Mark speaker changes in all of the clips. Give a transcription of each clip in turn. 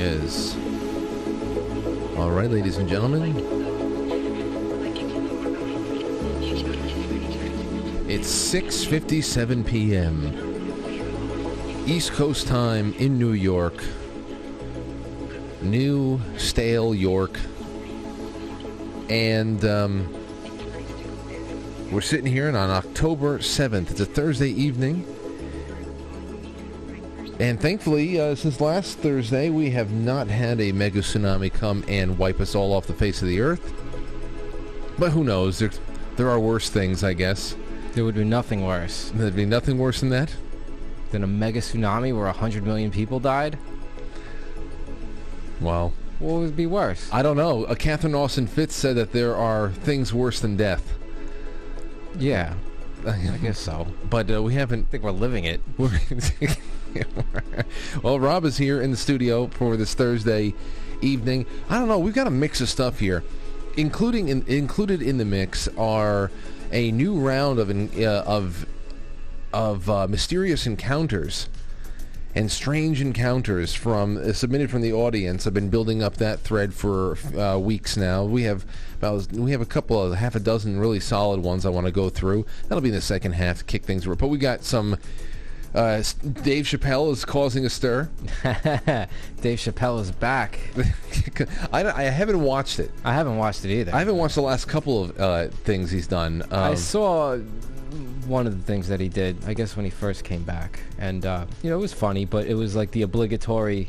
Speaker 1: is. All right, ladies and gentlemen. It's 6:57 p.m. East Coast time in New York. New, stale York. And we're sitting here on October 7th. It's a Thursday evening. And thankfully, since last Thursday, we have not had a mega tsunami come and wipe us all off the face of the earth. But who knows? There are worse things, I guess.
Speaker 2: There would be nothing worse.
Speaker 1: There'd be nothing worse than that?
Speaker 2: Than a mega tsunami where 100 million people died?
Speaker 1: Well,
Speaker 2: what would be worse?
Speaker 1: I don't know. Catherine Austin Fitz said that there are things worse than death.
Speaker 2: Yeah, I guess so.
Speaker 1: But we haven't...
Speaker 2: I think we're living it.
Speaker 1: Well, Rob is here in the studio for this Thursday evening. I don't know. We've got a mix of stuff here. Included in the mix are a new round of mysterious encounters and strange encounters submitted from the audience. I've been building up that thread for weeks now. We have a couple of half a dozen really solid ones I want to go through. That'll be in the second half to kick things. But we got some. Dave Chappelle is causing a stir.
Speaker 2: Dave Chappelle is back.
Speaker 1: I haven't watched it.
Speaker 2: I haven't watched it either.
Speaker 1: I haven't watched the last couple of things he's done.
Speaker 2: I saw one of the things that he did, I guess, when he first came back. And, it was funny, but it was like the obligatory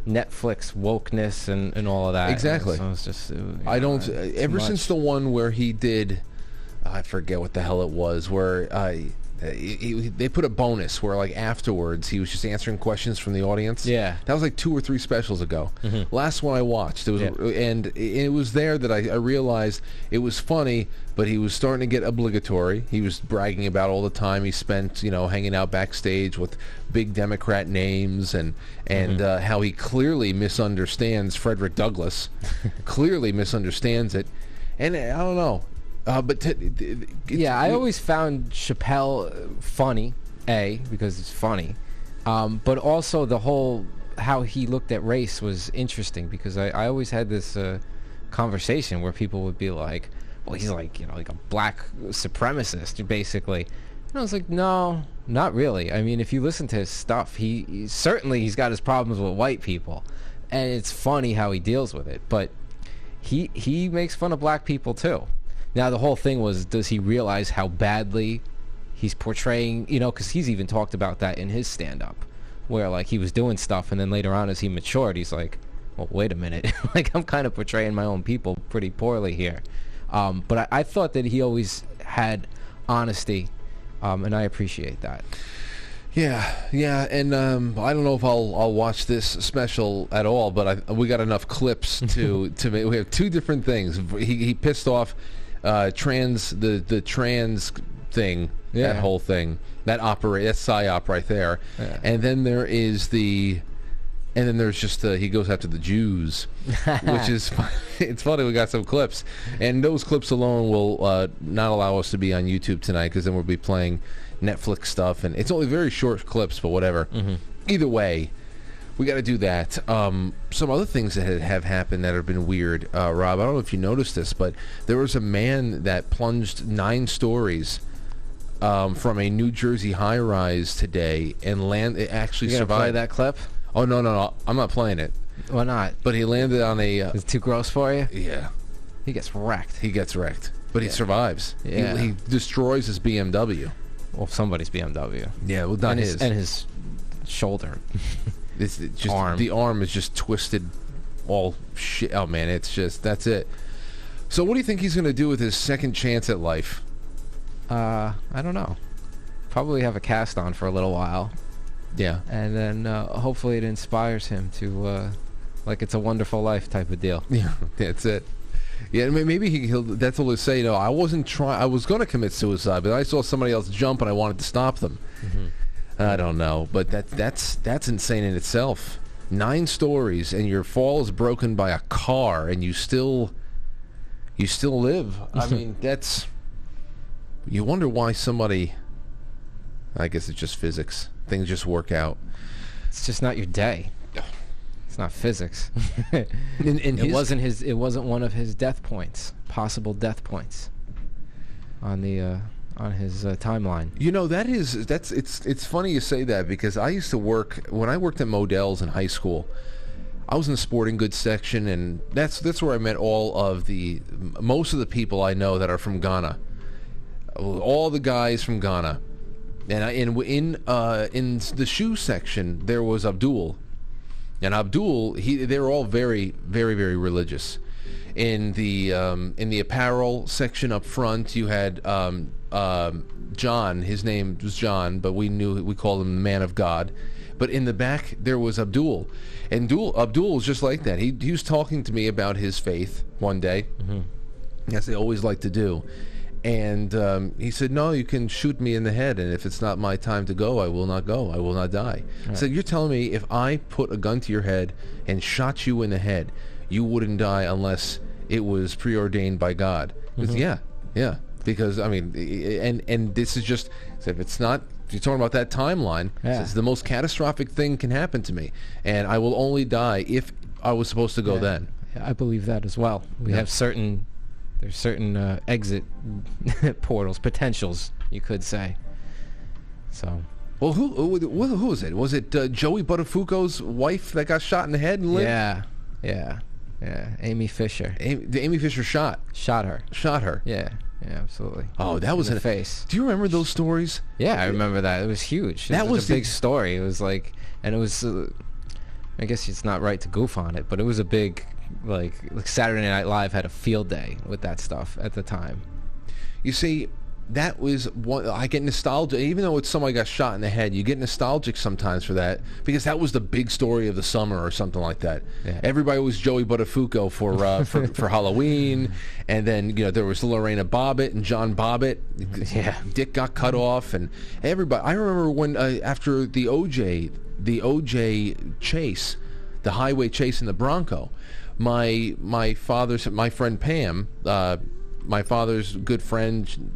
Speaker 2: Netflix wokeness and all of that.
Speaker 1: Exactly.
Speaker 2: So it's just...
Speaker 1: ever since the one where he did... I forget what the hell it was, where... they put a bonus where, like, afterwards he was just answering questions from the audience.
Speaker 2: Yeah,
Speaker 1: that was like 2 or 3 specials ago. Mm-hmm. Last one I watched, it was, and it was there that I realized it was funny, but he was starting to get obligatory. He was bragging about all the time he spent, hanging out backstage with big Democrat names, and how he clearly misunderstands Frederick Douglass, clearly misunderstands it, and I don't know.
Speaker 2: I always found Chappelle funny, because it's funny, but also the whole how he looked at race was interesting, because I always had this conversation where people would be like, well, he's like a black supremacist basically, and I was like, no, not really. I mean, if you listen to his stuff, he's got his problems with white people, and it's funny how he deals with it, but he makes fun of black people too. Now, the whole thing was, does he realize how badly he's portraying, because he's even talked about that in his stand-up, where, like, he was doing stuff, and then later on, as he matured, he's like, well, wait a minute, like, I'm kind of portraying my own people pretty poorly here. But I thought that he always had honesty, and I appreciate that.
Speaker 1: Yeah, and I don't know if I'll watch this special at all, but we got enough clips to make. We have 2 different things. He pissed off the trans thing, that whole thing, that's psyop right there, and then there's just he goes after the Jews, which is it's funny. We got some clips, and those clips alone will not allow us to be on YouTube tonight, because then we'll be playing Netflix stuff, and it's only very short clips, but whatever. Mm-hmm. Either way, we got to do that. Some other things that have happened that have been weird, Rob, I don't know if you noticed this, but there was a man that plunged 9 stories from a New Jersey high-rise today and actually survived.
Speaker 2: Play that clip?
Speaker 1: Oh, no, I'm not playing it.
Speaker 2: Why not?
Speaker 1: But he landed on a...
Speaker 2: Is it too gross for you?
Speaker 1: Yeah.
Speaker 2: He gets wrecked.
Speaker 1: But he survives. Yeah. He destroys his BMW.
Speaker 2: Well, somebody's BMW.
Speaker 1: Yeah, well, not his.
Speaker 2: And his shoulder.
Speaker 1: It's just
Speaker 2: arm.
Speaker 1: The arm is just twisted all shit. Oh, man, that's it. So what do you think he's going to do with his second chance at life?
Speaker 2: I don't know. Probably have a cast on for a little while.
Speaker 1: Yeah.
Speaker 2: And then hopefully it inspires him to, like, it's a wonderful life type of deal.
Speaker 1: Yeah, that's it. Yeah, maybe he'll. That's what he'll say. I wasn't trying. I was going to commit suicide, but I saw somebody else jump, and I wanted to stop them. Mm-hmm. I don't know, but that's insane in itself. 9 stories, and your fall is broken by a car, and you still live. I mean, that's. You wonder why somebody. I guess it's just physics. Things just work out.
Speaker 2: It's just not your day. It's not physics.
Speaker 1: In
Speaker 2: It wasn't one of his death points, possible death points, on his timeline.
Speaker 1: You know, it's funny you say that, because I used to work, when I worked at Modell's in high school, I was in the sporting goods section, and that's where I met most of the people I know that are from Ghana. All the guys from Ghana. And in the shoe section, there was Abdul. And Abdul, they were all very, very, very religious. In the apparel section up front, you had John. His name was John, but we called him the Man of God. But in the back, there was Abdul. And Abdul was just like that. He was talking to me about his faith one day, as they always like to do. And he said, no, you can shoot me in the head, and if it's not my time to go, I will not go. I will not die. Right. So you're telling me if I put a gun to your head and shot you in the head, you wouldn't die unless it was preordained by God? Yeah. Because, I mean, and this is just, if it's not, if you're talking about that timeline, it's the most catastrophic thing can happen to me, and I will only die if I was supposed to go then.
Speaker 2: Yeah, I believe that as well. We have certain exit portals, potentials, you could say. So,
Speaker 1: well, who was it? Was it Joey Buttafuoco's wife that got shot in the head and lived?
Speaker 2: Yeah. Amy Fisher.
Speaker 1: Amy Fisher shot her.
Speaker 2: Yeah, absolutely.
Speaker 1: Oh, that was
Speaker 2: in the face.
Speaker 1: Do you remember those stories?
Speaker 2: Yeah, I remember that. It was huge. That was a big story. It was like, and it was. I guess it's not right to goof on it, but it was a big. Like Saturday Night Live had a field day with that stuff at the time.
Speaker 1: You see, that was one. I get nostalgic, even though it's somebody got shot in the head. You get nostalgic sometimes for that, because that was the big story of the summer or something like that. Yeah. Everybody was Joey Buttafuoco for Halloween, and then there was Lorena Bobbitt and John Bobbitt.
Speaker 2: Yeah,
Speaker 1: Dick got cut off, and everybody. I remember when after the OJ chase, the highway chase in the Bronco. My friend Pam, my father's good friend,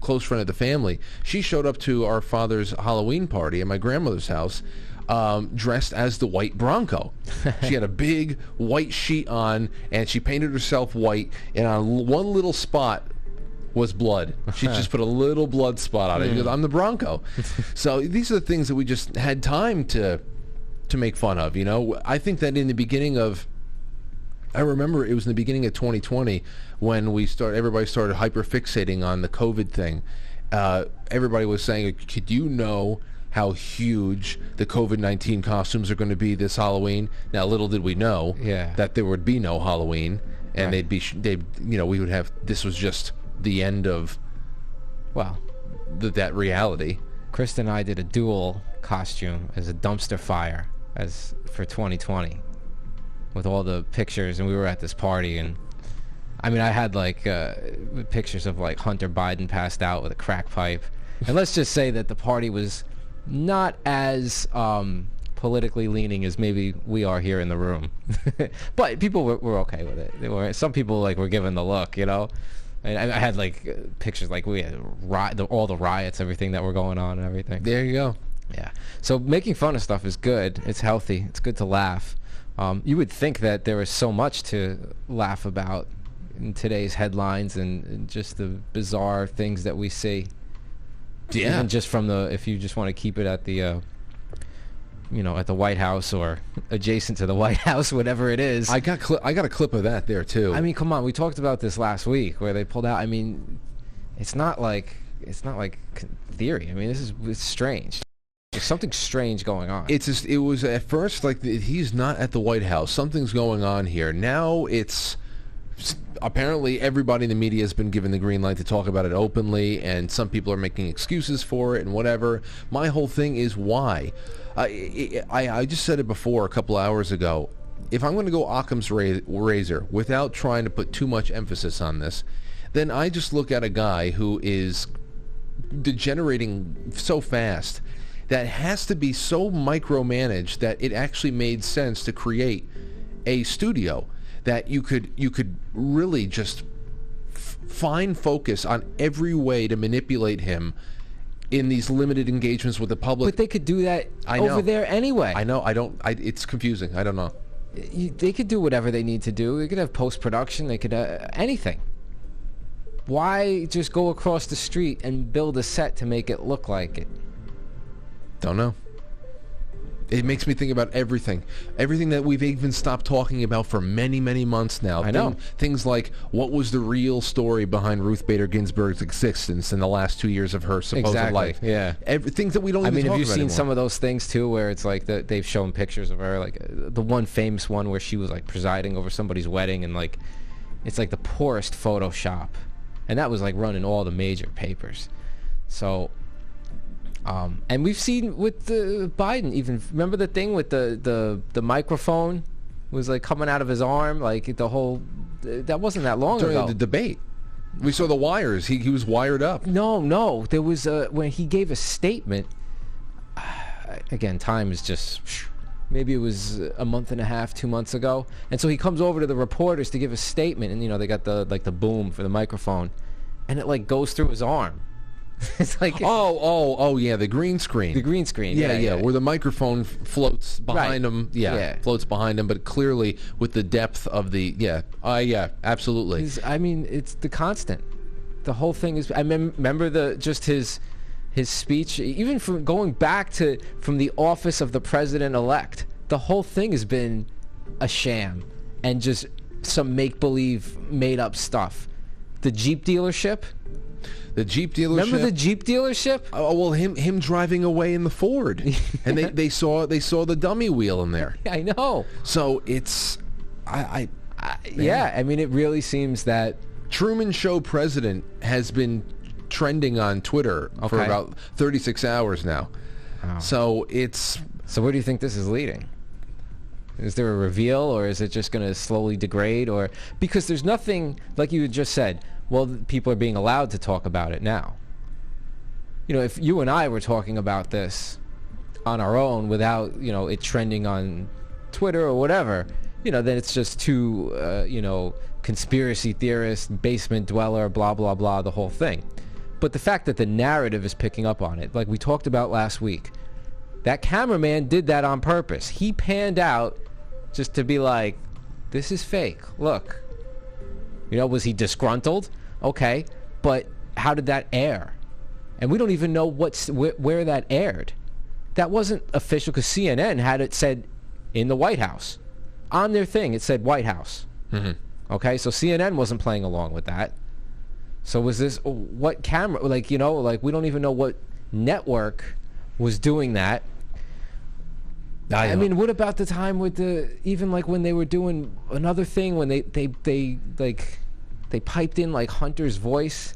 Speaker 1: close friend of the family, she showed up to our father's Halloween party at my grandmother's house, dressed as the white Bronco. She had a big white sheet on, and she painted herself white, and on one little spot was blood. She just put a little blood spot on it. She goes, I'm the Bronco. So these are the things that we just had time to make fun of. I think that in the beginning of, I remember it was in the beginning of 2020 when everybody started hyperfixating on the COVID thing. Everybody was saying, could you know how huge the COVID-19 costumes are going to be this Halloween? Now, little did we know that there would be no Halloween, and we would have, this was just the end of, that reality.
Speaker 2: Krista and I did a dual costume as a dumpster fire for 2020. With all the pictures, and we were at this party, and I mean, I had like pictures of like Hunter Biden passed out with a crack pipe, and let's just say that the party was not as politically leaning as maybe we are here in the room, but people were okay with it. Some people were given the look, And I had pictures, we had all the riots, everything that were going on, and everything.
Speaker 1: There you go.
Speaker 2: Yeah. So making fun of stuff is good. It's healthy. It's good to laugh. You would think that there was so much to laugh about in today's headlines and just the bizarre things that we see.
Speaker 1: Yeah.
Speaker 2: Even just from if you just want to keep it at the, at the White House or adjacent to the White House, whatever it is.
Speaker 1: I got a clip of that there too.
Speaker 2: I mean, come on, we talked about this last week where they pulled out. I mean, it's not like theory. I mean, it's strange. There's something strange going on.
Speaker 1: It was at first he's not at the White House. Something's going on here. Now it's apparently everybody in the media has been given the green light to talk about it openly, and some people are making excuses for it and whatever. My whole thing is why. I just said it before a couple hours ago. If I'm going to go Occam's razor without trying to put too much emphasis on this, then I just look at a guy who is degenerating so fast that has to be so micromanaged that it actually made sense to create a studio that you could really just fine focus on every way to manipulate him in these limited engagements with the public.
Speaker 2: But they could do that
Speaker 1: I know.
Speaker 2: over there anyway.
Speaker 1: I know. It's confusing. I don't know.
Speaker 2: They could do whatever they need to do. They could have post-production. They could anything. Why just go across the street and build a set to make it look like it?
Speaker 1: Don't know. It makes me think about everything that we've even stopped talking about for many, many months now.
Speaker 2: I know.
Speaker 1: Things like, what was the real story behind Ruth Bader Ginsburg's existence in the last 2 years of her supposed life?
Speaker 2: Yeah.
Speaker 1: Things that we don't even talk about
Speaker 2: have you seen
Speaker 1: anymore.
Speaker 2: some of those things too, where it's like they've shown pictures of her, like the one famous one where she was like presiding over somebody's wedding, and like it's like the poorest Photoshop, and that was like running all the major papers. So. And we've seen with the Biden, even remember the thing with the microphone was like coming out of his arm, like the whole that wasn't that long
Speaker 1: During
Speaker 2: ago.
Speaker 1: the debate, we saw the wires. He was wired up.
Speaker 2: No, there was when he gave a statement. Again, time is just maybe it was a month and a half, 2 months ago, and so he comes over to the reporters to give a statement, and they got the boom for the microphone, and it like goes through his arm. It's like
Speaker 1: oh yeah, the green screen.
Speaker 2: The green screen.
Speaker 1: Yeah, where the microphone floats behind him. Yeah, floats behind him, but clearly with the depth of the absolutely.
Speaker 2: It's the constant. The whole thing is. I remember his speech, even from going back from the office of the president-elect. The whole thing has been a sham and just some make-believe, made-up stuff. The Jeep dealership.
Speaker 1: The Jeep dealership.
Speaker 2: Remember the Jeep dealership?
Speaker 1: Oh well, him driving away in the Ford, and they saw the dummy wheel in there.
Speaker 2: I know.
Speaker 1: So it's,
Speaker 2: yeah. I mean, it really seems that
Speaker 1: Truman Show president has been trending on Twitter for about 36 hours now.
Speaker 2: Oh.
Speaker 1: So it's.
Speaker 2: So where do you think this is leading? Is there a reveal, or is it just going to slowly degrade? Or because there's nothing, like you just said. Well, people are being allowed to talk about it now. If you and I were talking about this on our own without, it trending on Twitter or whatever, then it's just too, conspiracy theorist, basement dweller, blah, blah, blah, the whole thing. But the fact that the narrative is picking up on it, like we talked about last week, that cameraman did that on purpose. He panned out just to be like, this is fake. Look. Was he disgruntled? Okay, but how did that air? And we don't even know where that aired. That wasn't official because CNN had it said in the White House. On their thing, it said White House.
Speaker 1: Mm-hmm.
Speaker 2: Okay, so CNN wasn't playing along with that. So was this, what camera, we don't even know what network was doing that. I mean, what about the time with even like when they were doing another thing when they piped in like Hunter's voice?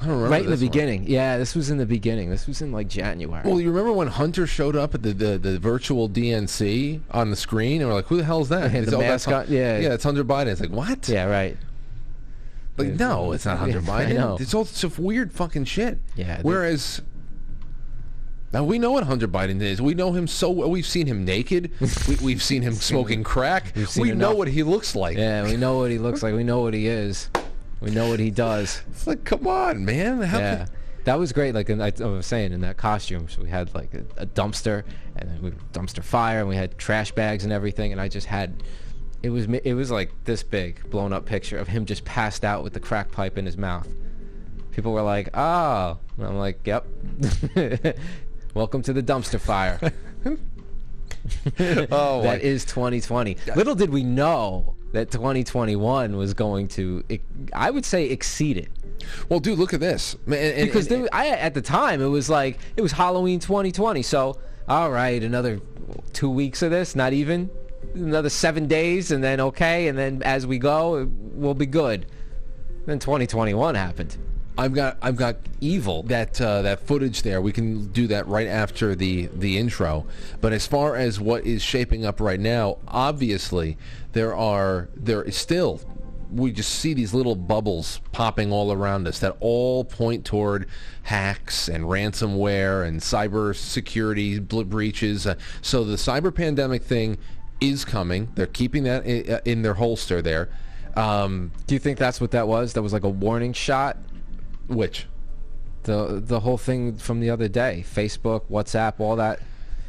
Speaker 1: I don't remember.
Speaker 2: Right in the beginning. Yeah, this was in the beginning. This was in like January.
Speaker 1: Well, you remember when Hunter showed up at the virtual DNC on the screen, and we're like, who the hell is that?
Speaker 2: The mascot. Yeah,
Speaker 1: it's Hunter Biden. It's like, what?
Speaker 2: Yeah, right.
Speaker 1: Like, no, it's not Hunter Biden.
Speaker 2: I know.
Speaker 1: It's all some weird fucking shit.
Speaker 2: Yeah.
Speaker 1: Whereas. Now, we know what Hunter Biden is. We know him so well. We've seen him naked. We've seen him smoking crack. We know what he looks like.
Speaker 2: Yeah, we know what he looks like. We know what he is. We know what he does.
Speaker 1: It's like, come on, man.
Speaker 2: That was great. Like I was saying, in that costume, so we had like a dumpster, and then we dumpster fire, and we had trash bags and everything, and I just had, it was like this big, blown up picture of him just passed out with the crack pipe in his mouth. People were like, oh. And I'm like, yep. Welcome to the dumpster fire. That is 2020. Little did we know that 2021 was going to, I would say, exceed it.
Speaker 1: Well, dude, look at this.
Speaker 2: Because at the time, it was like, it was Halloween 2020. So, all right, another 2 weeks of this, not even. Another 7 days, and then okay, and then as we go, we'll be good. Then 2021 happened.
Speaker 1: I've got evil that footage there. We can do that right after the intro. But as far as what is shaping up right now, obviously there is still, we just see these little bubbles popping all around us that all point toward hacks and ransomware and cyber security breaches. So the cyber pandemic thing is coming. They're keeping that in their holster there.
Speaker 2: Do you think that's what that was? That was like a warning shot?
Speaker 1: Which?
Speaker 2: The whole thing from the other day, Facebook, WhatsApp, all that.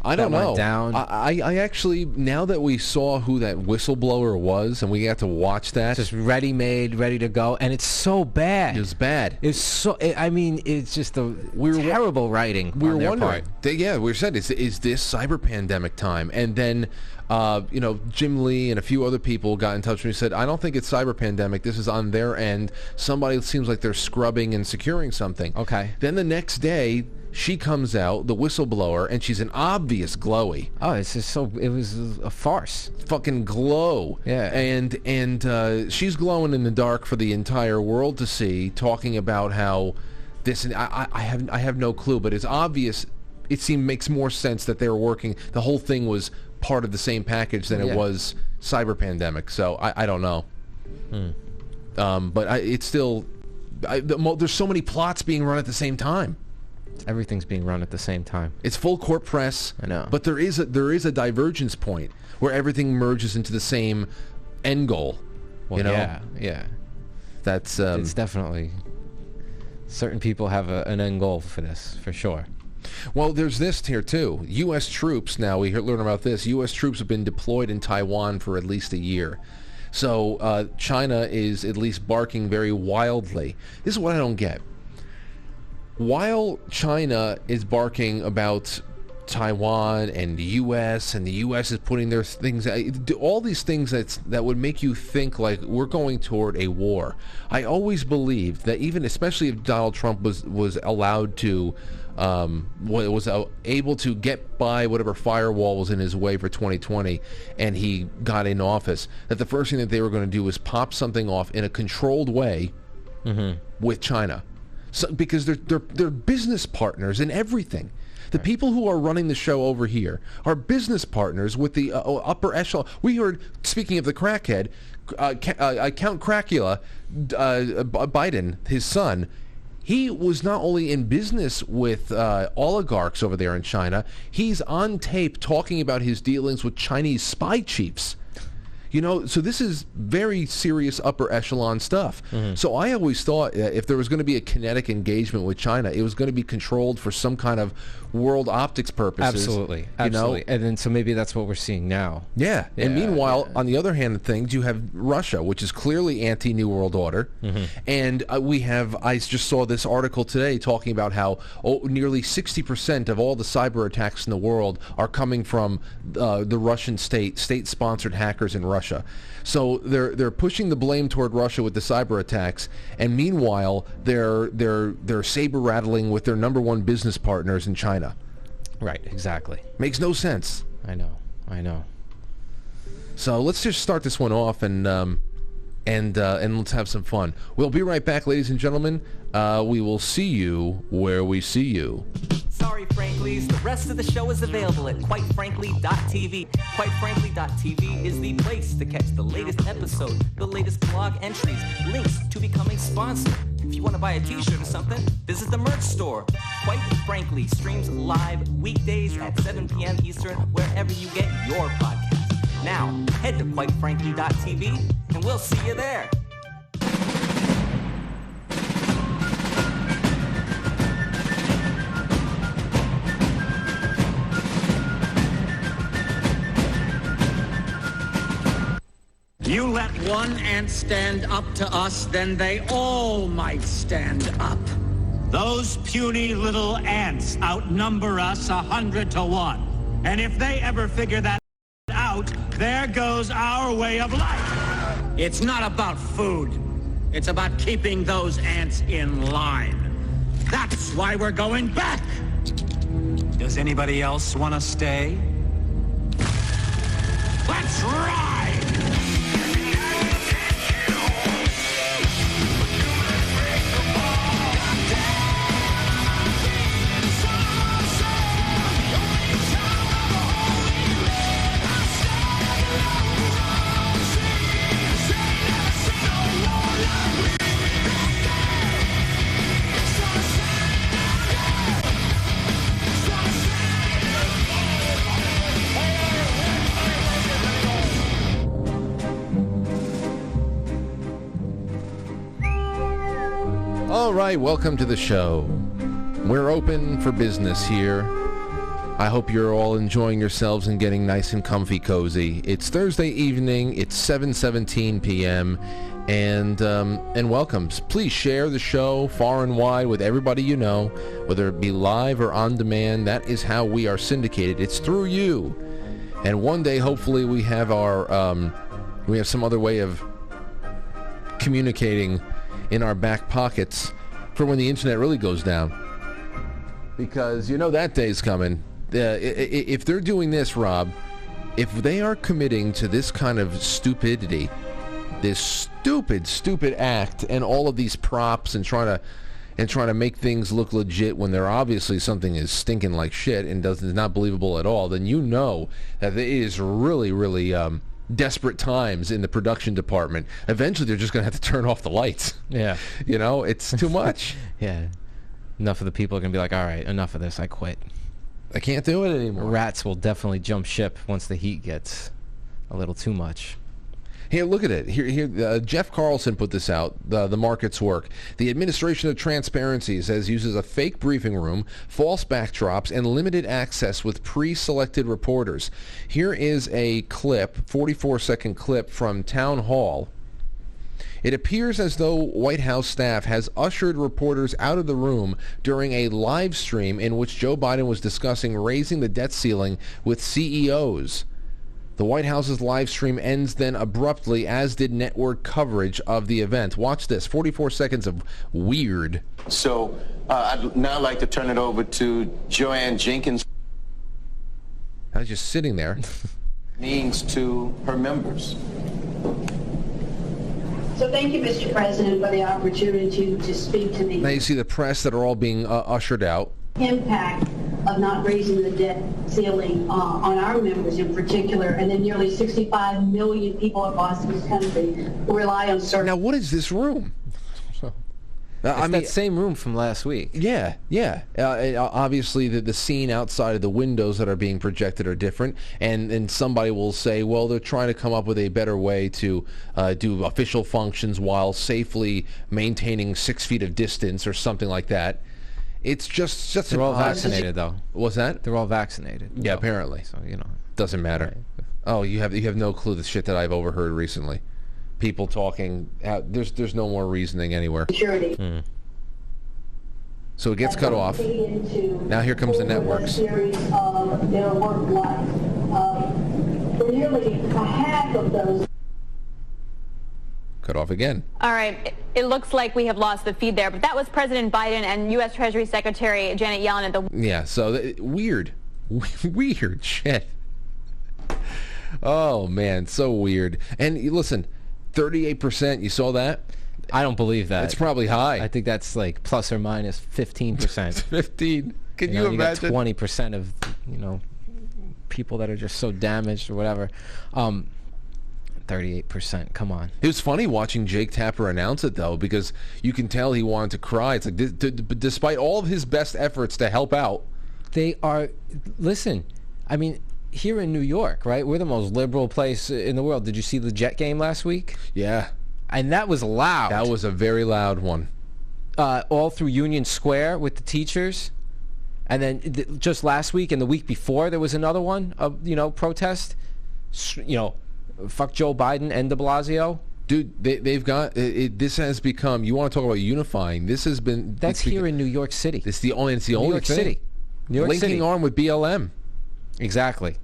Speaker 1: I don't know.
Speaker 2: Went down.
Speaker 1: I actually, now that we saw who that whistleblower was and we got to watch that.
Speaker 2: Just ready-made, ready to go. And it's so bad.
Speaker 1: It was bad.
Speaker 2: It's so, I mean, it's just terrible writing
Speaker 1: We were
Speaker 2: on their
Speaker 1: wondering.
Speaker 2: part.
Speaker 1: Yeah, we said, is this cyber pandemic time? And then, Jim Lee and a few other people got in touch with me and said, I don't think it's cyber pandemic. This is on their end. Somebody seems like they're scrubbing and securing something.
Speaker 2: Okay.
Speaker 1: Then the next day, she comes out, the whistleblower, and she's an obvious glowy.
Speaker 2: Oh, it's just it was a farce.
Speaker 1: Fucking glow.
Speaker 2: Yeah.
Speaker 1: And she's glowing in the dark for the entire world to see, talking about how this, and I have no clue, but it's obvious. It makes more sense that they were working, the whole thing was part of the same package than it was cyber pandemic. So I don't know. But it's still, there's so many plots being run at the same time.
Speaker 2: Everything's being run at the same time.
Speaker 1: It's full court press.
Speaker 2: I know.
Speaker 1: But there is a divergence point where everything merges into the same end goal.
Speaker 2: Well, yeah.
Speaker 1: That's
Speaker 2: it's definitely, certain people have an end goal for this, for sure.
Speaker 1: Well, there's this here too. U.S. troops, now we learn about this, U.S. troops have been deployed in Taiwan for at least a year. So China is at least barking very wildly. This is what I don't get. While China is barking about Taiwan and the U.S. and the U.S. is putting their things, all these things that would make you think like we're going toward a war. I always believed that even, especially if Donald Trump was allowed to, was able to get by whatever firewall was in his way for 2020, and he got in office, that the first thing that they were going to do was pop something off in a controlled way with China. So, because they're business partners in everything. The people who are running the show over here are business partners with the upper echelon. We heard, speaking of the crackhead, Count Crackula, Biden, his son, he was not only in business with oligarchs over there in China, he's on tape talking about his dealings with Chinese spy chiefs. You know, so this is very serious upper echelon stuff. So I always thought if there was going to be a kinetic engagement with China, it was going to be controlled for some kind of world optics purposes.
Speaker 2: Absolutely.
Speaker 1: You know?
Speaker 2: And then so maybe that's what we're seeing now.
Speaker 1: Yeah. And meanwhile, on the other hand of things, you have Russia, which is clearly anti-New World Order. And I just saw this article today talking about how nearly 60% of all the cyber attacks in the world are coming from the Russian state-sponsored hackers in Russia. So they're pushing the blame toward Russia with the cyber attacks, and meanwhile they're saber rattling with their number one business partners in China.
Speaker 2: Right, exactly.
Speaker 1: Makes no sense.
Speaker 2: I know.
Speaker 1: So let's just start this one off and let's have some fun. We'll be right back, ladies and gentlemen. We will see you where we see you.
Speaker 3: Sorry, Franklies. The rest of the show is available at quitefrankly.tv. Quitefrankly.tv is the place to catch the latest episode, the latest blog entries, links to becoming sponsored. If you want to buy a t-shirt or something, visit the merch store. Quite Frankly streams live weekdays at 7 p.m. Eastern wherever you get your podcast. Now, head to quitefrankly.tv and we'll see you there.
Speaker 4: You let one ant stand up to us, then they all might stand up. Those puny little ants outnumber us 100 to 1. And if they ever figure that out, there goes our way of life. It's not about food. It's about keeping those ants in line. That's why we're going back. Does anybody else want to stay? Let's ride!
Speaker 1: All right, welcome to the show. We're open for business here. I hope you're all enjoying yourselves and getting nice and comfy cozy. It's Thursday evening. It's 7:17 p.m. And welcome. Please share the show far and wide with everybody you know, whether it be live or on demand. That is how we are syndicated. It's through you. And one day, hopefully, we have some other way of communicating in our back pockets for when the internet really goes down. Because you know that day's coming. If they're doing this, Rob, if they are committing to this kind of stupidity, this stupid act, and all of these props and trying to make things look legit when they're obviously something is stinking like shit and is not believable at all, then you know that it is really desperate times in the production department. Eventually, they're just going to have to turn off the lights.
Speaker 2: Yeah.
Speaker 1: You know, it's too much.
Speaker 2: Yeah. Enough of the people are going to be like, all right, enough of this, I quit.
Speaker 1: I can't do it anymore.
Speaker 2: Rats will definitely jump ship once the heat gets a little too much.
Speaker 1: Here, look at it. Here, Jeff Carlson put this out, the market's work. The Administration of Transparency says uses a fake briefing room, false backdrops, and limited access with pre-selected reporters. Here is a clip, 44-second clip from Town Hall. It appears as though White House staff has ushered reporters out of the room during a live stream in which Joe Biden was discussing raising the debt ceiling with CEOs. The White House's live stream ends then abruptly, as did network coverage of the event. Watch this, 44 seconds of weird.
Speaker 5: So I'd now like to turn it over to Joanne Jenkins.
Speaker 1: I was just sitting there.
Speaker 5: Means to her members.
Speaker 6: So thank you, Mr. President, for the opportunity to speak to
Speaker 1: Now
Speaker 6: the
Speaker 1: you see the press that are all being ushered out.
Speaker 6: impact of not raising the debt ceiling on our members in particular, and then nearly 65 million people across this country who rely on service.
Speaker 1: Now, what is this room?
Speaker 2: It's that same room from last week.
Speaker 1: Yeah. Obviously, the scene outside of the windows that are being projected are different, and somebody will say, well, they're trying to come up with a better way to do official functions while safely maintaining 6 feet of distance or something like that. It's just
Speaker 2: They're all vaccinated, though.
Speaker 1: What's that?
Speaker 2: They're all vaccinated.
Speaker 1: Yeah,
Speaker 2: so,
Speaker 1: apparently.
Speaker 2: So, you know.
Speaker 1: Doesn't matter.
Speaker 2: Right.
Speaker 1: Oh, you have no clue the shit that I've overheard recently. People talking. There's no more reasoning anywhere.
Speaker 6: Security.
Speaker 1: So it gets cut off. Now here comes the networks.
Speaker 6: Series of their work life. For nearly a half of those.
Speaker 1: Cut off again.
Speaker 7: All right. It looks like we have lost the feed there, but that was President Biden and U.S. Treasury Secretary Janet Yellen at the...
Speaker 1: Yeah, so weird shit. Oh, man, so weird. And listen, 38%, you saw that?
Speaker 2: I don't believe that.
Speaker 1: It's probably high.
Speaker 2: I think that's like plus or minus 15%.
Speaker 1: 15. Can you
Speaker 2: got
Speaker 1: imagine?
Speaker 2: 20% of, people that are just so damaged or whatever. 38%. Come on.
Speaker 1: It was funny watching Jake Tapper announce it, though, because you can tell he wanted to cry. It's like, despite all of his best efforts to help out.
Speaker 2: They are, listen, I mean, here in New York, right? We're the most liberal place in the world. Did you see the Jet game last week?
Speaker 1: Yeah.
Speaker 2: And that was loud.
Speaker 1: That was a very loud one.
Speaker 2: All through Union Square with the teachers. And then just last week and the week before, there was another one of, protest. Fuck Joe Biden and de Blasio.
Speaker 1: Dude, they've got this has become. You want to talk about unifying? This has been.
Speaker 2: That's here in New York City.
Speaker 1: It's the only
Speaker 2: New York
Speaker 1: thing.
Speaker 2: City. New York
Speaker 1: Linking
Speaker 2: City.
Speaker 1: arm with BLM.
Speaker 2: Exactly.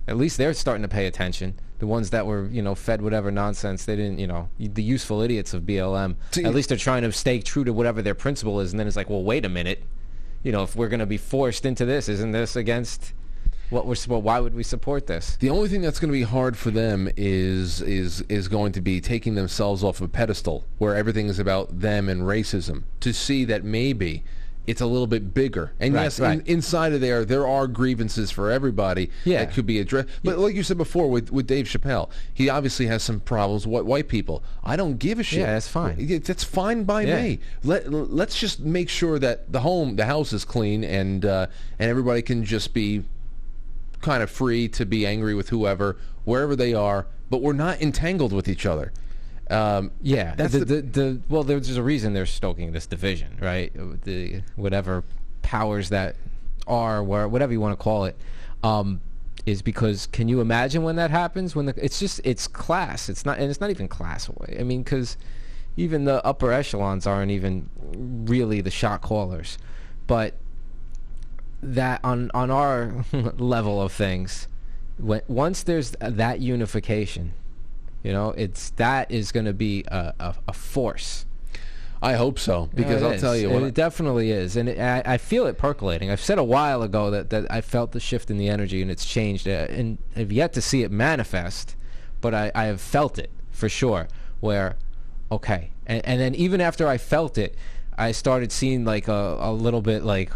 Speaker 2: At least they're starting to pay attention. The ones that were, fed whatever nonsense, they didn't, the useful idiots of BLM.
Speaker 1: See,
Speaker 2: at least they're trying to stay true to whatever their principle is. And then it's like, well, wait a minute. If we're going to be forced into this, isn't this against what we're supposed? Why would we support this?
Speaker 1: The only thing that's going to be hard for them is going to be taking themselves off a pedestal where everything is about them and racism, to see that maybe it's a little bit bigger. And
Speaker 2: right,
Speaker 1: yes,
Speaker 2: right.
Speaker 1: Inside of there are grievances for everybody that could be addressed. But like you said before with Dave Chappelle, he obviously has some problems with white people. I don't give a shit.
Speaker 2: Yeah, that's fine.
Speaker 1: That's fine by me. Let's just make sure that the house is clean and everybody can just be kind of free to be angry with whoever, wherever they are, but we're not entangled with each other.
Speaker 2: That's well, there's a reason they're stoking this division, right? The whatever powers that are, whatever you want to call it, is because can you imagine when that happens? When it's class. It's not even class away. I mean, because even the upper echelons aren't even really the shot callers, but that on our level of things, once there's that unification, that is going to be a force.
Speaker 1: I hope so, because I'll tell you,
Speaker 2: it definitely is, and I feel it percolating. I've said a while ago that I felt the shift in the energy, and it's changed, and I've yet to see it manifest, but I have felt it for sure. Where, okay, and then even after I felt it, I started seeing like a little bit like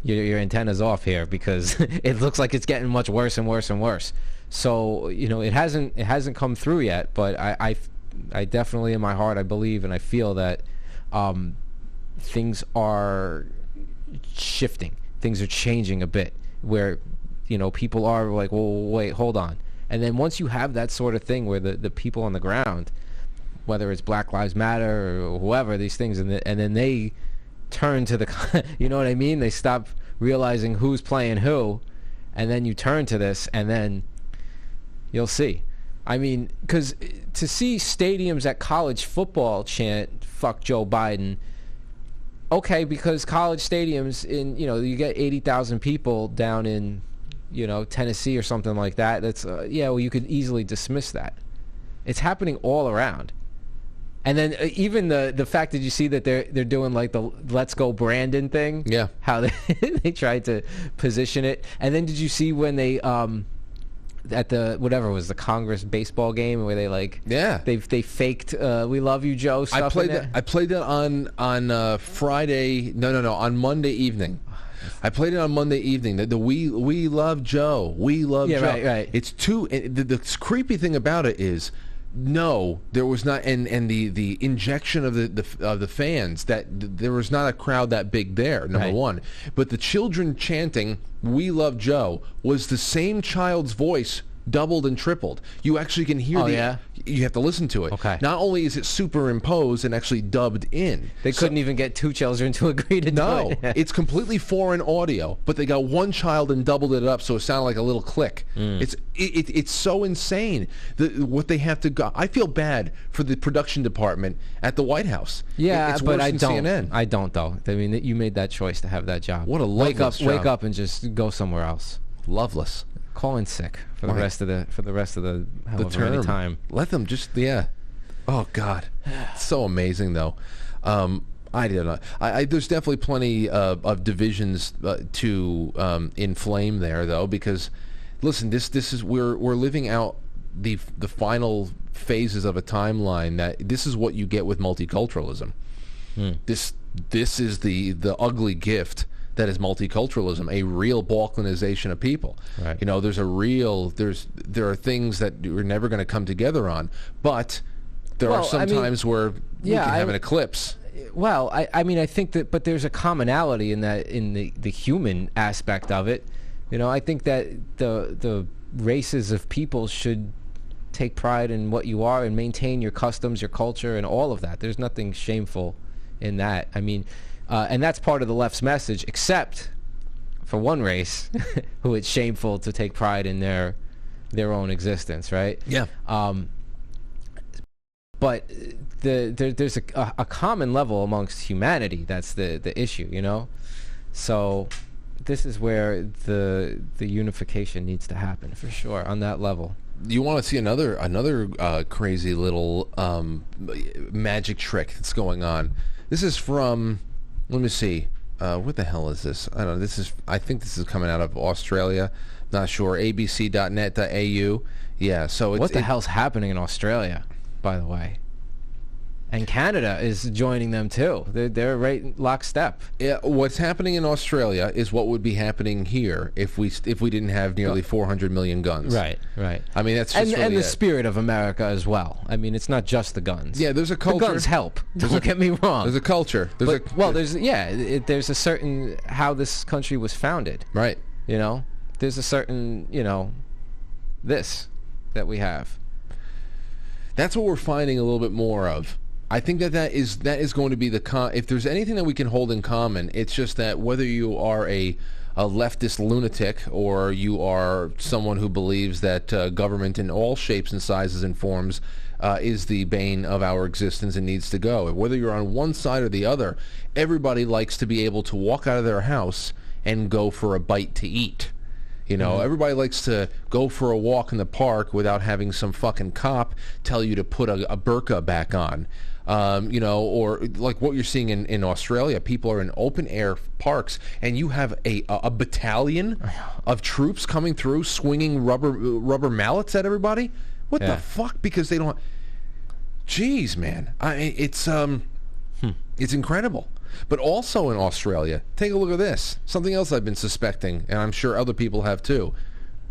Speaker 2: your antenna's off here, because it looks like it's getting much worse and worse and worse. So it hasn't come through yet, but I definitely, in my heart, I believe and I feel that things are shifting. Things are changing a bit, where people are like, well, wait, hold on. And then once you have that sort of thing where the people on the ground, whether it's Black Lives Matter or whoever, these things, and then they turn to the, you know what I mean? They stop realizing who's playing who, and then you turn to this, and then you'll see. I mean, because to see stadiums at college football chant "fuck Joe Biden," okay, because college stadiums you get 80,000 people down in Tennessee or something like that. That's well, you could easily dismiss that. It's happening all around. And then even the fact that you see that they're doing like the "Let's Go Brandon" thing.
Speaker 1: Yeah.
Speaker 2: How they tried to position it. And then did you see when they at the whatever it was, the Congress baseball game, where they faked "We Love You, Joe" stuff?
Speaker 1: I played that on Friday. No, on Monday evening. I played it on Monday evening. The "We Love Joe, we love Joe."
Speaker 2: Right.
Speaker 1: It's too. The creepy thing about it is, no, there was not, and the injection of the fans, that there was not a crowd that big there. Number one, but the children chanting "We Love Joe" was the same child's voice, doubled and tripled. You actually can hear you have to listen to it.
Speaker 2: Okay.
Speaker 1: Not only is it superimposed and actually dubbed in.
Speaker 2: They couldn't even get two children to agree to do it.
Speaker 1: No, it's completely foreign audio, but they got one child and doubled it up so it sounded like a little click. It's so insane what they have to go. I feel bad for the production department at the White House.
Speaker 2: Yeah,
Speaker 1: it's
Speaker 2: but
Speaker 1: worse
Speaker 2: I
Speaker 1: than
Speaker 2: don't.
Speaker 1: CNN.
Speaker 2: I don't though. I mean, you made that choice to have that job.
Speaker 1: What a loveless job.
Speaker 2: Wake up and just go somewhere else.
Speaker 1: Loveless.
Speaker 2: Call in sick for the rest of the however many time.
Speaker 1: Let them just Oh God, it's so amazing though. I don't know. There's definitely plenty of divisions to inflame there though, because listen, this is we're living out the final phases of a timeline that this is what you get with multiculturalism. This is the ugly gift that is multiculturalism, a real balkanization of people.
Speaker 2: Right.
Speaker 1: There are things that we're never going to come together on, but there are some times where we can have an eclipse.
Speaker 2: Well, I mean, I think that, but there's a commonality in that, in the human aspect of it. I think that the races of people should take pride in what you are and maintain your customs, your culture, and all of that. There's nothing shameful in that. I mean, and that's part of the left's message, except for one race who it's shameful to take pride in their own existence, right?
Speaker 1: Yeah.
Speaker 2: But there's a common level amongst humanity. That's the issue, So this is where the unification needs to happen for sure on that level.
Speaker 1: You want to see another crazy little magic trick that's going on. This is from, let me see, what the hell is this? I don't know. I think this is coming out of Australia. Not sure. abc.net.au. Yeah. So
Speaker 2: what the hell's happening in Australia, by the way? And Canada is joining them too. They're right lockstep.
Speaker 1: Yeah, what's happening in Australia is what would be happening here if we didn't have nearly 400 million guns.
Speaker 2: Right.
Speaker 1: I mean, that's just
Speaker 2: and the spirit of America as well. I mean, it's not just the guns.
Speaker 1: Yeah, there's a culture.
Speaker 2: The guns help. Don't get me wrong.
Speaker 1: There's a culture.
Speaker 2: There's a certain how this country was founded.
Speaker 1: Right.
Speaker 2: There's a certain this that we have.
Speaker 1: That's what we're finding a little bit more of. I think that is going to be if there's anything that we can hold in common, it's just that whether you are a leftist lunatic or you are someone who believes that government in all shapes and sizes and forms is the bane of our existence and needs to go. Whether you're on one side or the other, everybody likes to be able to walk out of their house and go for a bite to eat. You know, everybody likes to go for a walk in the park without having some fucking cop tell you to put a burqa back on. You know, or like what you're seeing in Australia, people are in open air parks, and you have a battalion of troops coming through, swinging rubber mallets at everybody. What the fuck? Because they don't. Jeez, man, it's incredible. But also in Australia, take a look at this. Something else I've been suspecting, and I'm sure other people have too.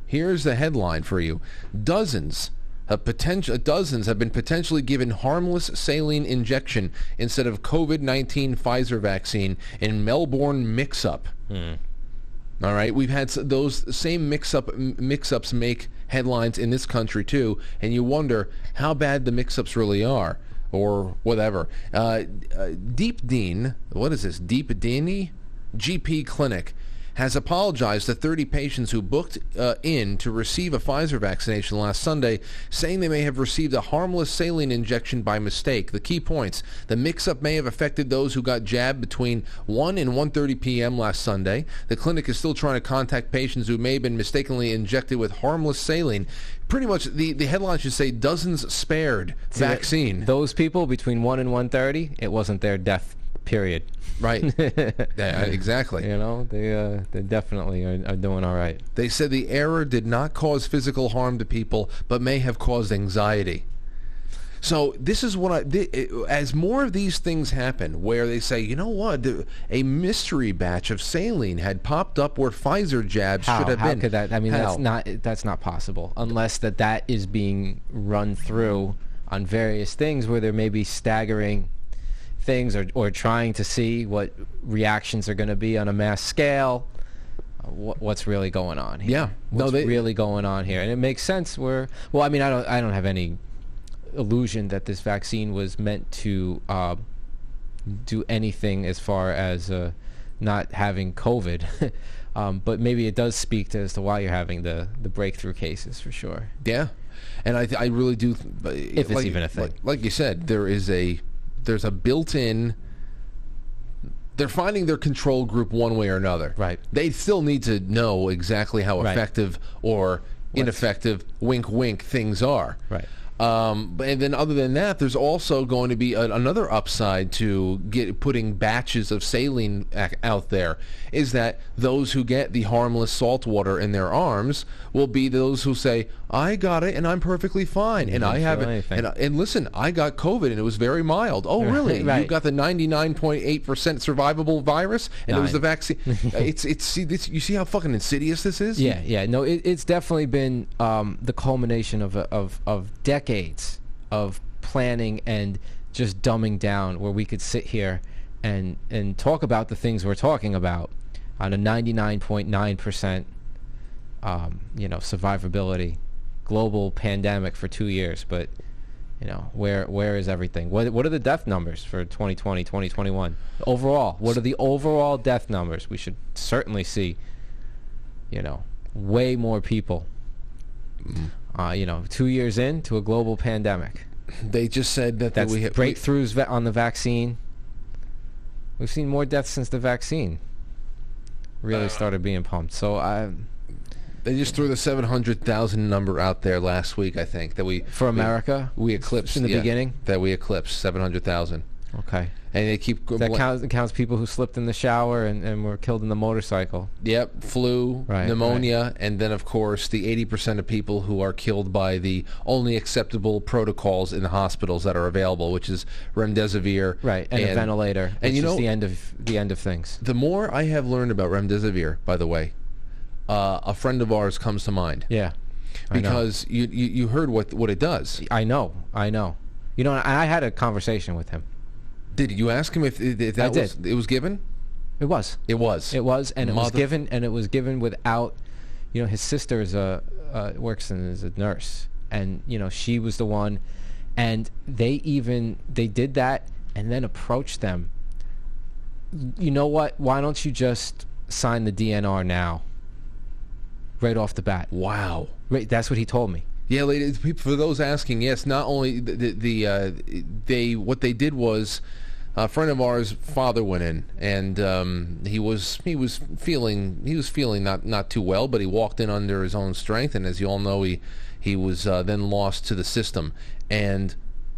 Speaker 1: Here's the headline for you: dozens have been potentially given harmless saline injection instead of COVID-19 Pfizer vaccine in Melbourne mix-up. All right, we've had those same mix-ups make headlines in this country too, and you wonder how bad the mix-ups really are, or whatever. Deep Dean GP Clinic has apologized to 30 patients who booked in to receive a Pfizer vaccination last Sunday, saying they may have received a harmless saline injection by mistake. The key points: the mix-up may have affected those who got jabbed between 1 and 1:30 p.m. last Sunday. The clinic is still trying to contact patients who may have been mistakenly injected with harmless saline. Pretty much, the headline should say, dozens spared vaccine.
Speaker 2: Those people between 1 and 1:30, it wasn't their death period.
Speaker 1: Right. Yeah, exactly.
Speaker 2: You know, they definitely are doing all right.
Speaker 1: They said the error did not cause physical harm to people, but may have caused anxiety. So this is what as more of these things happen, where they say, you know what, a mystery batch of saline had popped up where Pfizer jabs should have been.
Speaker 2: How could that? I mean, that's not possible unless that is being run through on various things where there may be staggering things, or trying to see what reactions are going to be on a mass scale. What's really going on here?
Speaker 1: Yeah,
Speaker 2: what's really going on here? And it makes sense. I mean, I don't have any illusion that this vaccine was meant to do anything as far as not having COVID. But maybe it does speak as to why you're having the breakthrough cases, for sure.
Speaker 1: Yeah, and I really do.
Speaker 2: If it's even a thing,
Speaker 1: like you said, there's a built-in. They're finding their control group one way or another.
Speaker 2: Right.
Speaker 1: They still need to know exactly how effective or ineffective, wink, wink, things are.
Speaker 2: Right.
Speaker 1: And then other than that, there's also going to be another upside to putting batches of saline out there, is that those who get the harmless salt water in their arms will be those who say, I got it and I'm perfectly fine, and I haven't. And listen, I got COVID and it was very mild. Oh, really?
Speaker 2: Right.
Speaker 1: You got the 99.8% survivable virus, and it was the vaccine. You see how fucking insidious this is?
Speaker 2: Yeah. No, it's definitely been the culmination of decades of planning and just dumbing down, where we could sit here and talk about the things we're talking about on a 99.9% survivability global pandemic for 2 years. But where is everything? What are the death numbers for 2020, 2021 overall? What are the overall death numbers? We should certainly see way more people 2 years into a global pandemic.
Speaker 1: They just said that
Speaker 2: we have breakthroughs on the vaccine. We've seen more deaths since the vaccine really started being pumped. So
Speaker 1: they just threw the 700,000 number out there last week, I think, that
Speaker 2: for America
Speaker 1: we eclipsed
Speaker 2: in the beginning.
Speaker 1: That we eclipsed 700,000.
Speaker 2: Okay.
Speaker 1: And they keep...
Speaker 2: That counts people who slipped in the shower and were killed in the motorcycle.
Speaker 1: Yep, flu, pneumonia, and then, of course, the 80% of people who are killed by the only acceptable protocols in the hospitals that are available, which is remdesivir.
Speaker 2: Right, and a ventilator, which
Speaker 1: is
Speaker 2: the end of things.
Speaker 1: The more I have learned about remdesivir, by the way, a friend of ours comes to mind.
Speaker 2: Yeah.
Speaker 1: Because you heard what it does.
Speaker 2: I know. I had a conversation with him.
Speaker 1: Did you ask him if it was given?
Speaker 2: It was.
Speaker 1: It was.
Speaker 2: It was, and it was given without. His sister is works as a nurse, and she was the one, And they did that and then approached them. You know what? Why don't you just sign the DNR now? Right off the bat.
Speaker 1: Wow.
Speaker 2: Right, that's what he told me.
Speaker 1: Yeah, ladies, for those asking, yes, not only what they did was a friend of ours' father went in, and he was feeling not too well, but he walked in under his own strength, and as you all know, he was then lost to the system, and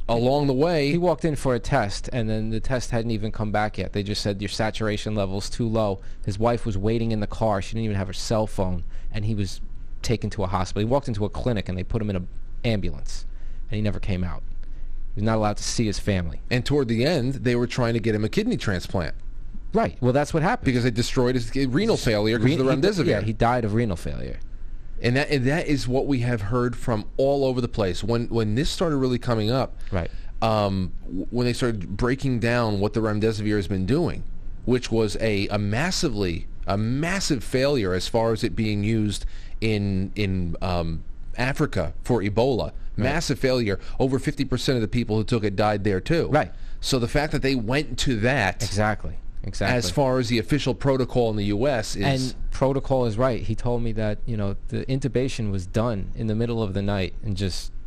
Speaker 1: along the way
Speaker 2: he walked in for a test, and then the test hadn't even come back yet. They just said your saturation level's too low. His wife was waiting in the car. She didn't even have her cell phone, and he was taken to a hospital. He walked into a clinic, and they put him in an ambulance, and he never came out. He was not allowed to see his family.
Speaker 1: And toward the end, they were trying to get him a kidney transplant.
Speaker 2: Right. Well, that's what happened.
Speaker 1: Because they destroyed his renal failure because of the remdesivir.
Speaker 2: Yeah, he died of renal failure.
Speaker 1: And that is what we have heard from all over the place. When this started really coming up,
Speaker 2: right?
Speaker 1: When they started breaking down what the remdesivir has been doing, which was a massive failure as far as it being used in Africa for Ebola. Right. Massive failure. Over 50% of the people who took it died there too.
Speaker 2: Right.
Speaker 1: So the fact that they went to that
Speaker 2: exactly. As
Speaker 1: far as the official protocol in the U.S. is...
Speaker 2: And protocol is right. He told me that, the intubation was done in the middle of the night, and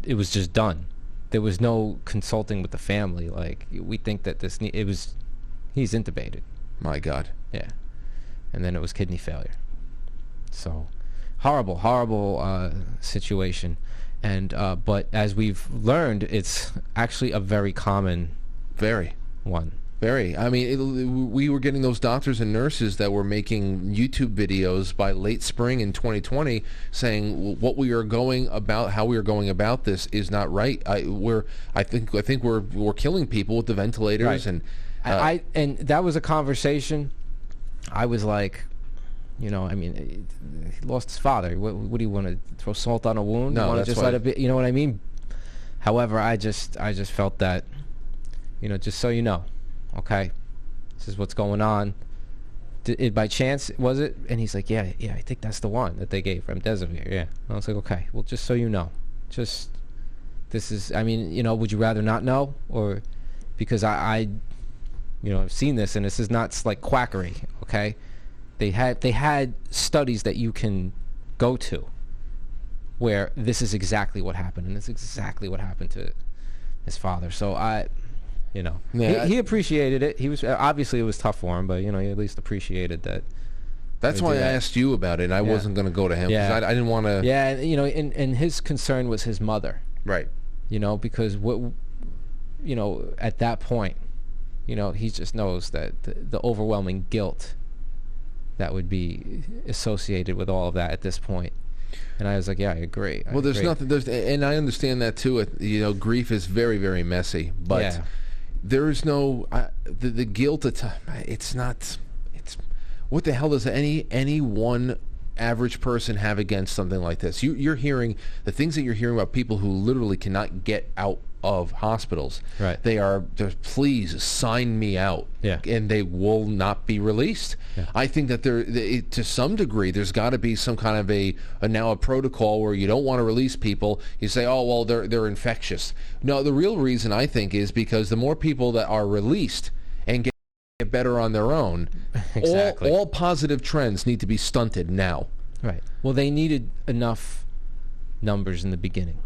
Speaker 2: it was just done. There was no consulting with the family. Like, we think that he's intubated.
Speaker 1: My God.
Speaker 2: Yeah. And then it was kidney failure. So, horrible situation. And, but as we've learned, it's actually a very common...
Speaker 1: Very.
Speaker 2: One.
Speaker 1: Very. I mean, we were getting those doctors and nurses that were making YouTube videos by late spring in 2020 saying how we are going about this is not right. I think we're killing people with the ventilators.
Speaker 2: Right.
Speaker 1: And
Speaker 2: and that was a conversation. I was like, he lost his father. What do you want to throw salt on a wound?
Speaker 1: No,
Speaker 2: you want
Speaker 1: that's
Speaker 2: to just let it be, you know what I mean? However, I just felt that, just so you know. Okay, this is what's going on. By chance, was it? And he's like, yeah, I think that's the one that they gave remdesivir. Yeah. And I was like, okay, well, just so you know, this is, would you rather not know? Or, because I've seen this, and this is not like quackery, okay? They had studies that you can go to where this is exactly what happened, and it's exactly what happened to his father. So he appreciated it. He was obviously it was tough for him, but he at least appreciated that.
Speaker 1: That's why I asked you about it. I wasn't going to go to him because I didn't want to.
Speaker 2: Yeah, and his concern was his mother.
Speaker 1: Right.
Speaker 2: Because at that point, he just knows that the overwhelming guilt that would be associated with all of that at this point. And I was like, yeah, I agree.
Speaker 1: There's nothing. And I understand that too. Grief is very, very messy, but. Yeah. There is no the guilt. It's not. It's what the hell does any one average person have against something like this? You're hearing the things that you're hearing about people who literally cannot get out of hospitals.
Speaker 2: They're
Speaker 1: please sign me out.
Speaker 2: Yeah. And
Speaker 1: they will not be released.
Speaker 2: Yeah.
Speaker 1: I think that to some degree there's got to be some kind of a protocol where you don't want to release people. You say, oh well, they're infectious. No, the real reason I think is because the more people that are released and get better on their own,
Speaker 2: exactly.
Speaker 1: all positive trends need to be stunted now.
Speaker 2: Right. Well, they needed enough numbers in the beginning.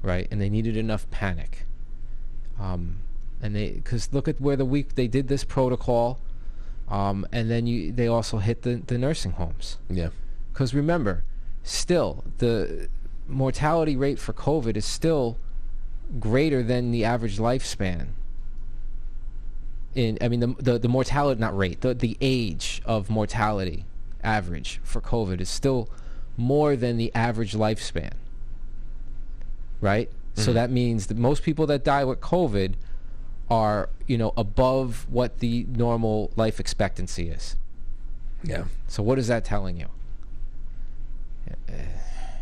Speaker 2: Right, and they needed enough panic, and because look at where they did this protocol, and then they also hit the nursing homes.
Speaker 1: Yeah,
Speaker 2: because remember, still the mortality rate for COVID is still greater than the average lifespan. The mortality, not rate, the age of mortality average for COVID is still more than the average lifespan. Right? Mm-hmm. So that means that most people that die with COVID are, above what the normal life expectancy is.
Speaker 1: Yeah.
Speaker 2: So what is that telling you?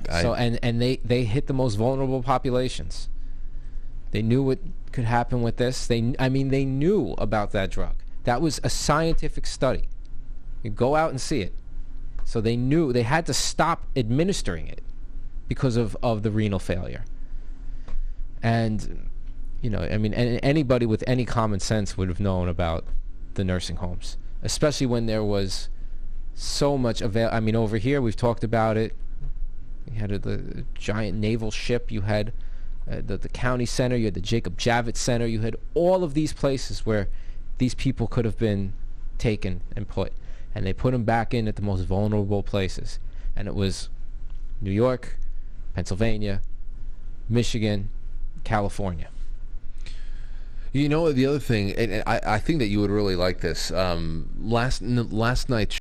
Speaker 2: And they hit the most vulnerable populations. They knew what could happen with this. They knew about that drug. That was a scientific study. You go out and see it. So they knew they had to stop administering it because of the renal failure. And I mean, anybody with any common sense would have known about the nursing homes, especially when there was so much I mean, over here we've talked about it. You had the giant naval ship. You had the county center. You had the Jacob Javits Center. You had all of these places where these people could have been taken and put, and they put them back in at the most vulnerable places. And it was New York, Pennsylvania, Michigan, California.
Speaker 1: The other thing, and I think that you would really like this. Last night's